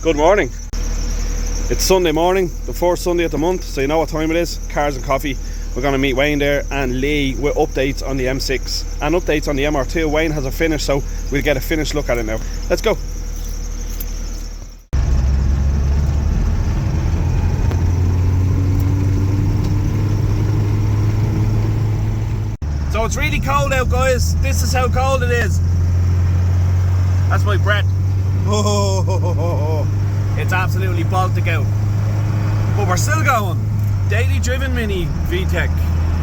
Good morning. It's Sunday morning, the first Sunday of the month, so you know what time it is. Carz&Coffee. We're going to meet Wayne there and Lee with updates on the M6 and updates on the MR2. Wayne has a finish, so we'll get a finished look at it now. Let's go. So it's really cold out, guys. This is how cold it is. That's my breath. Oh, it's absolutely Baltic out. But we're still going. Daily driven Mini VTEC.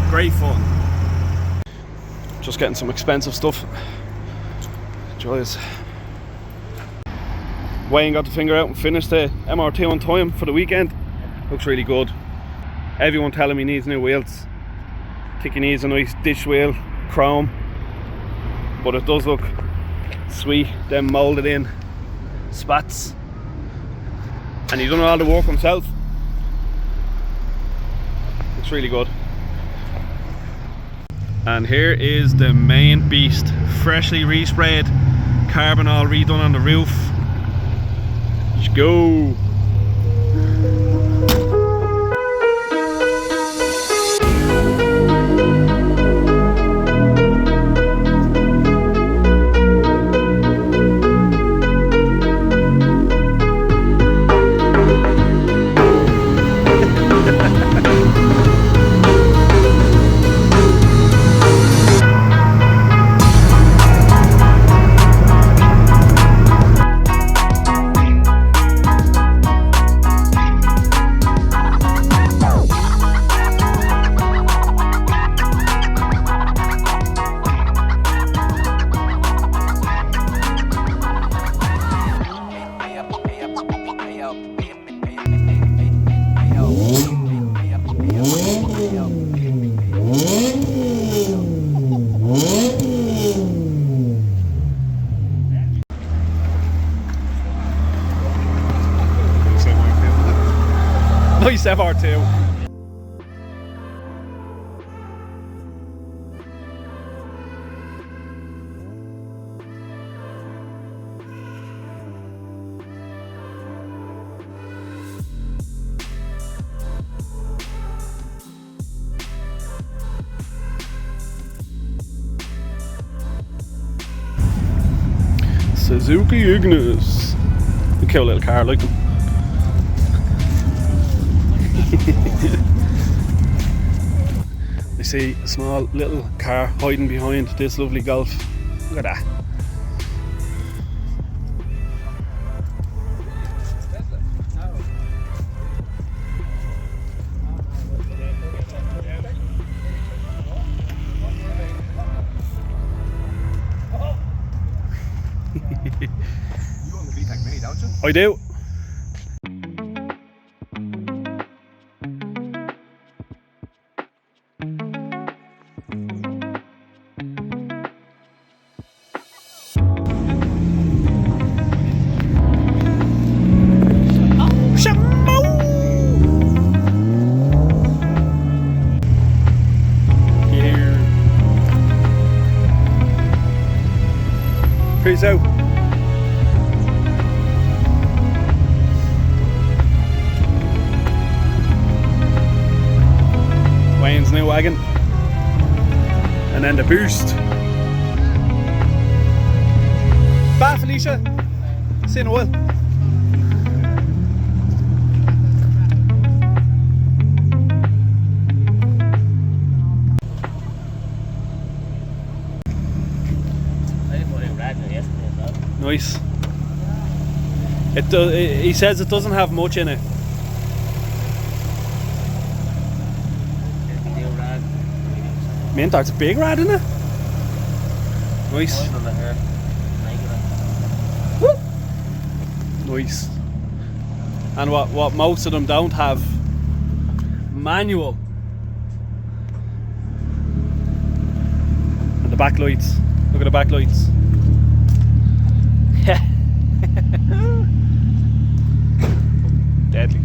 Great fun. Just getting some expensive stuff. Joyous. Wayne got the finger out and finished the MR2 on time for the weekend. Looks really good. Everyone telling me needs new wheels. Think he needs a nice dish wheel, chrome. But it does look sweet. Them moulded in spats. And he's done all the work himself. Looks really good. And here is the main beast. Freshly resprayed, carbon all redone on the roof. Let's go. Nice MR2. Suzuki Ignis. A cool little car, like them. I see a small little car hiding behind this lovely Golf. Look at that. You own the VTEC Mini, don't you? I do. Peace out. Wayne's new wagon. And then the boost. Bye Felicia. See you in a while. Nice. He says it doesn't have much in it. Mint, that's a big rad, isn't it? Nice. Nice. And what most of them don't have, manual. And the back lights. Look at the back lights. Deadly.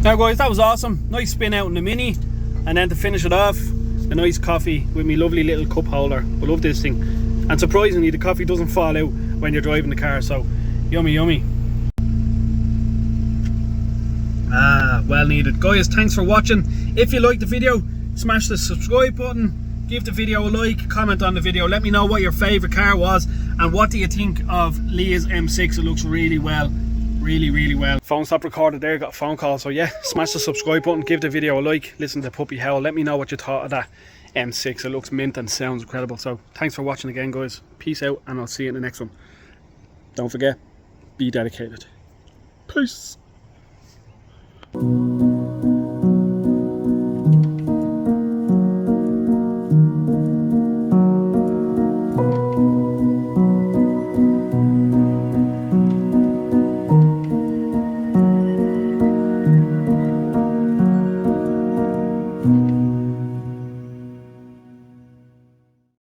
Now guys, that was awesome. Nice spin out in the Mini. And then to finish it off, a nice coffee with me lovely little cup holder. I love this thing. And surprisingly, the coffee doesn't fall out when you're driving the car, so yummy, yummy. Ah, well needed. Guys, thanks for watching. If you liked the video, smash the subscribe button, give the video a like, comment on the video, let me know what your favourite car was and what do you think of Leah's M6. It looks really well, really well. Phone stopped recorded there, got a phone call, so yeah, smash the subscribe button, give the video a like, listen to Puppy Howl, let me know what you thought of that M6. It looks mint and sounds incredible. So thanks for watching again, guys. Peace out, and I'll see you in the next one. Don't forget, be dedicated. Peace.